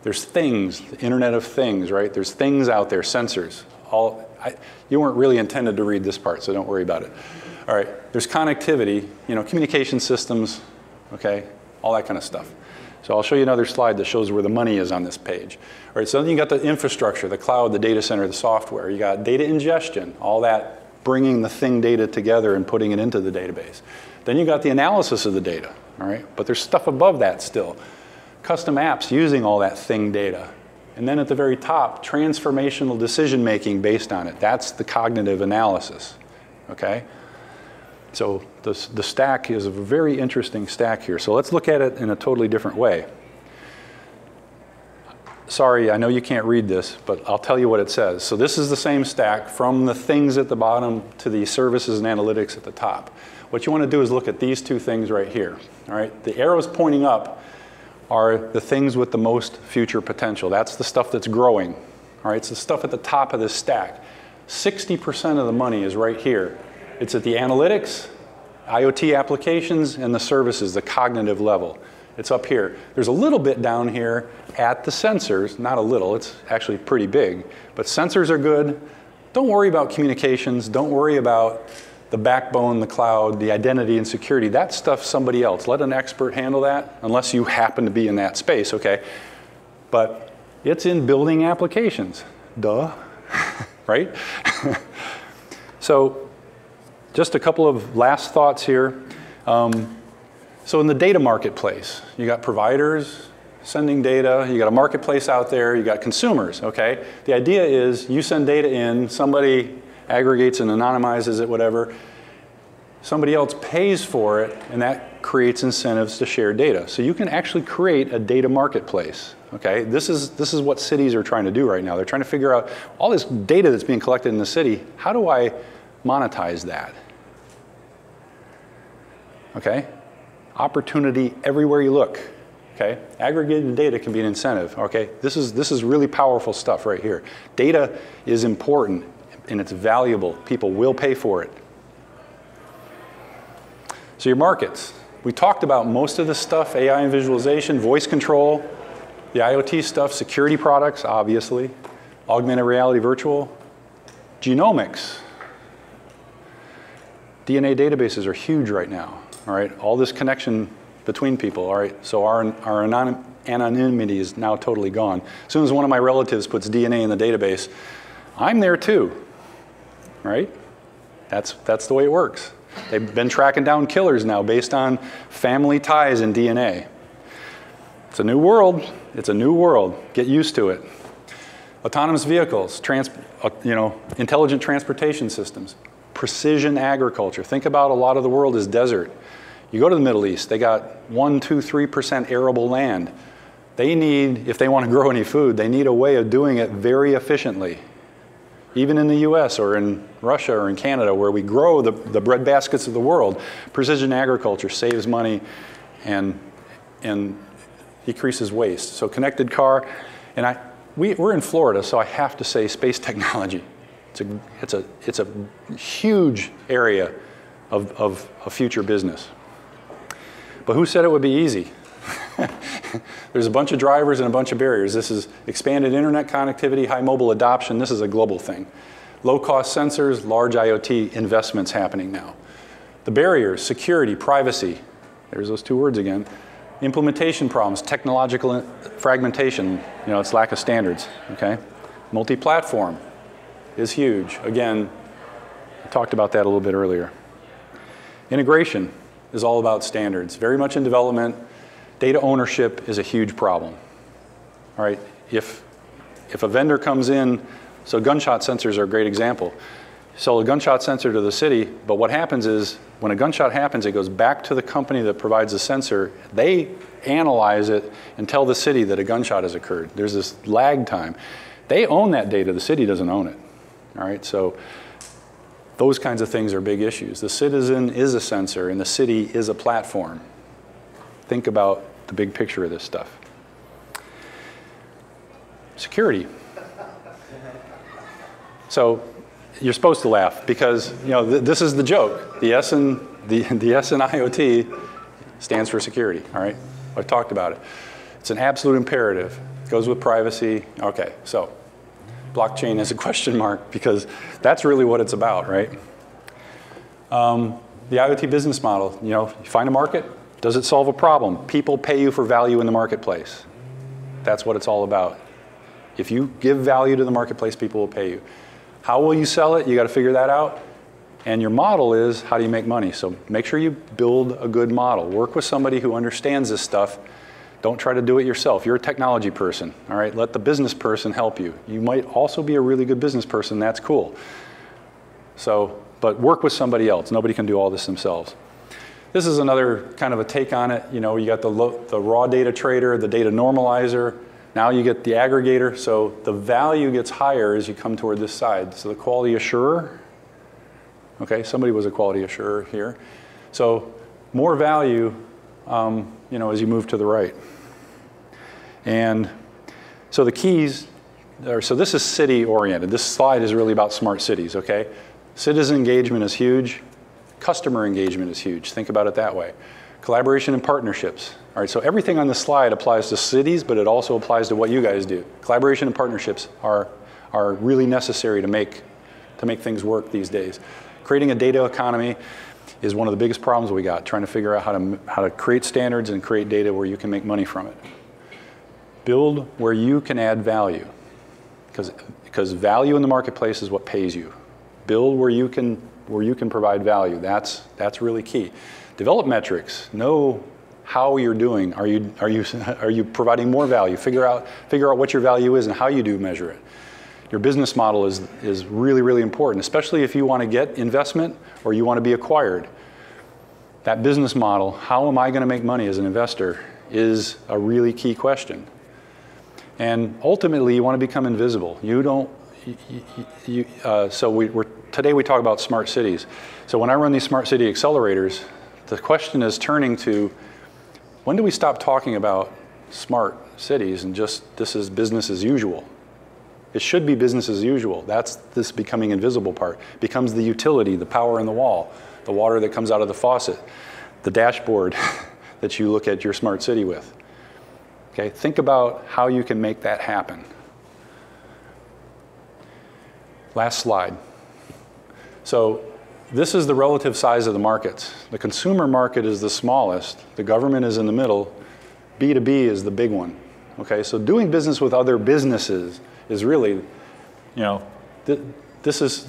There's things, the Internet of Things, right? There's things out there, sensors. You weren't really intended to read this part, so don't worry about it. All right, there's connectivity, you know, communication systems, okay, all that kind of stuff. So I'll show you another slide that shows where the money is on this page. All right, so then you got the infrastructure, the cloud, the data center, the software. You got data ingestion, all that bringing the thing data together and putting it into the database. Then you got the analysis of the data, all right? But there's stuff above that still. Custom apps using all that thing data. And then at the very top, transformational decision making based on it. That's the cognitive analysis, okay? So the stack is a very interesting stack here. So let's look at it in a totally different way. Sorry, I know you can't read this, but I'll tell you what it says. So this is the same stack from the things at the bottom to the services and analytics at the top. What you want to do is look at these two things right here. All right? The arrows pointing up are the things with the most future potential. That's the stuff that's growing. All right? It's the stuff at the top of this stack. 60% of the money is right here. It's at the analytics, IoT applications, and the services, the cognitive level. It's up here. There's a little bit down here at the sensors, not a little, it's actually pretty big, but sensors are good. Don't worry about communications, don't worry about the backbone, the cloud, the identity and security. That stuff somebody else. Let an expert handle that, unless you happen to be in that space, okay? But it's in building applications, duh, right? So just a couple of last thoughts here. So in the data marketplace, you got providers sending data, you got a marketplace out there, you got consumers, okay? The idea is you send data in, somebody aggregates and anonymizes it, whatever. Somebody else pays for it, and that creates incentives to share data. So you can actually create a data marketplace, okay? This is what cities are trying to do right now. They're trying to figure out all this data that's being collected in the city, how do I monetize that? Okay? Opportunity everywhere you look, okay? Aggregated data can be an incentive, okay? This is really powerful stuff right here. Data is important and it's valuable. People will pay for it. So your markets. We talked about most of this stuff, AI and visualization, voice control, the IoT stuff, security products, obviously, augmented reality, virtual, genomics. DNA databases are huge right now. All right, all this connection between people, all right, so our anonymity is now totally gone. As soon as one of my relatives puts DNA in the database, I'm there too, right? That's the way it works. They've been tracking down killers now based on family ties and DNA. It's a new world. It's a new world. Get used to it. Autonomous vehicles, intelligent transportation systems, precision agriculture. Think about a lot of the world as desert. You go to the Middle East, they got 1%, 2%, 3% arable land. They need, if they want to grow any food, they need a way of doing it very efficiently. Even in the US or in Russia or in Canada, where we grow the bread baskets of the world, precision agriculture saves money and decreases waste. So connected car, and we're in Florida, so I have to say space technology. It's a huge area of future business. But who said it would be easy? There's a bunch of drivers and a bunch of barriers. This is expanded internet connectivity, high mobile adoption. This is a global thing. Low-cost sensors, large IoT investments happening now. The barriers, security, privacy. There's those two words again. Implementation problems, technological fragmentation. It's lack of standards, okay? Multi-platform is huge. Again, I talked about that a little bit earlier. Integration is all about standards. Very much in development. Data ownership is a huge problem. All right, if a vendor comes in, so gunshot sensors are a great example. Sell a gunshot sensor to the city, but what happens is when a gunshot happens, it goes back to the company that provides the sensor. They analyze it and tell the city that a gunshot has occurred. There's this lag time. They own that data, the city doesn't own it. All right, so those kinds of things are big issues. The citizen is a sensor and the city is a platform. Think about the big picture of this stuff. Security. So you're supposed to laugh because this is the joke. The S in IoT stands for security, all right? I've talked about it. It's an absolute imperative. It goes with privacy. Okay, so blockchain is a question mark because that's really what it's about, right? The IoT business model, you find a market, does it solve a problem? People pay you for value in the marketplace. That's what it's all about. If you give value to the marketplace, people will pay you. How will you sell it? You got to figure that out. And your model is, how do you make money? So make sure you build a good model. Work with somebody who understands this stuff. Don't try to do it yourself. You're a technology person, all right? Let the business person help you. You might also be a really good business person. That's cool. So, but work with somebody else. Nobody can do all this themselves. This is another kind of a take on it. You know, you got the raw data trader, the data normalizer. Now you get the aggregator. So the value gets higher as you come toward this side. So the quality assurer. Okay, somebody was a quality assurer here. So more value, you know, as you move to the right. And so the keys, so this is city oriented. This slide is really about smart cities, okay? Citizen engagement is huge. Customer engagement is huge. Think about it that way. Collaboration and partnerships. All right, so everything on this slide applies to cities, but it also applies to what you guys do. Collaboration and partnerships are really necessary to make things work these days. Creating a data economy is one of the biggest problems we got, trying to figure out how to create standards and create data where you can make money from it. Build where you can add value, because value in the marketplace is what pays you. Build where you can provide value. That's really key. Develop metrics. Know how you're doing. Are you providing more value? Figure out what your value is and how you do measure it. Your business model is really, really important, especially if you want to get investment or you want to be acquired. That business model, how am I going to make money as an investor, is a really key question. And ultimately, you want to become invisible. You don't. Today we talk about smart cities. So when I run these smart city accelerators, the question is turning to, when do we stop talking about smart cities and just this is business as usual? It should be business as usual. That's this becoming invisible part. It becomes the utility, the power in the wall, the water that comes out of the faucet, the dashboard that you look at your smart city with. Okay, think about how you can make that happen. Last slide. So this is the relative size of the markets. The consumer market is the smallest. The government is in the middle. B2B is the big one. Okay, so doing business with other businesses is really, you know, this is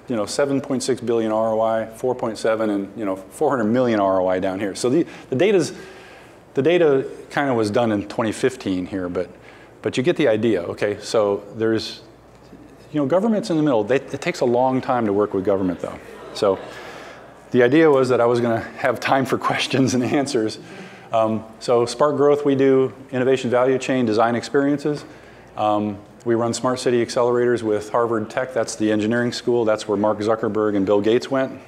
7.6 billion ROI, 4.7, and 400 million ROI down here. So the data kind of was done in 2015 here, but you get the idea. Okay, so there's, government's in the middle. It takes a long time to work with government, though. So the idea was that I was going to have time for questions and answers. So Spark Growth, we do innovation value chain design experiences. We run smart city accelerators with Harvard Tech. That's the engineering school. That's where Mark Zuckerberg and Bill Gates went.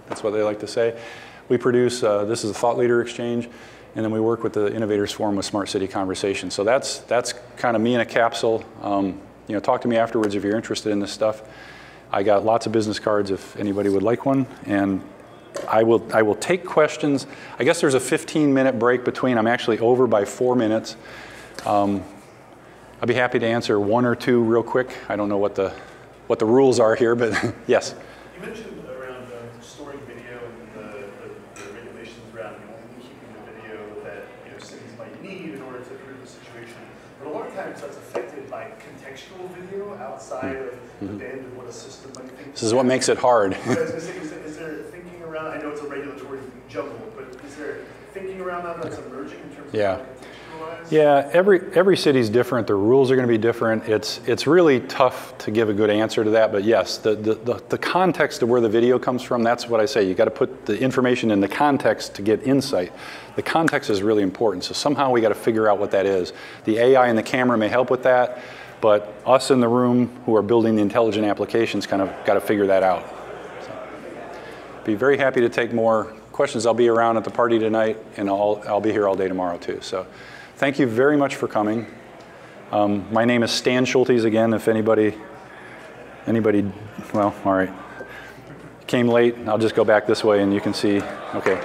That's what they like to say. We produce, this is a thought leader exchange, and then we work with the Innovators Forum with Smart City Conversation. So that's kind of me in a capsule. Talk to me afterwards if you're interested in this stuff. I got lots of business cards if anybody would like one, and I will take questions. I guess there's a 15-minute break between. I'm actually over by 4 minutes. I'd be happy to answer one or two real quick. I don't know what the rules are here, but yes. You mentioned around storing video and the regulations around only keeping the video that cities might need in order to improve the situation. But a lot of times that's affected by contextual video outside of the band of what a system might think. This is what makes it hard. Is there thinking around? I know it's a regulatory jungle, but is there thinking around that that's emerging in terms of contextualized? Yeah, every city's different. The rules are going to be different. It's really tough to give a good answer to that. But yes, the context of where the video comes from, that's what I say. You got to put the information in the context to get insight. The context is really important. So somehow we got to figure out what that is. The AI and the camera may help with that, but us in the room who are building the intelligent applications kind of got to figure that out. So, be very happy to take more questions. I'll be around at the party tonight, and I'll be here all day tomorrow too. So. Thank you very much for coming. My name is Stan Schultes again. If anybody, well, all right. Came late, I'll just go back this way and you can see, okay.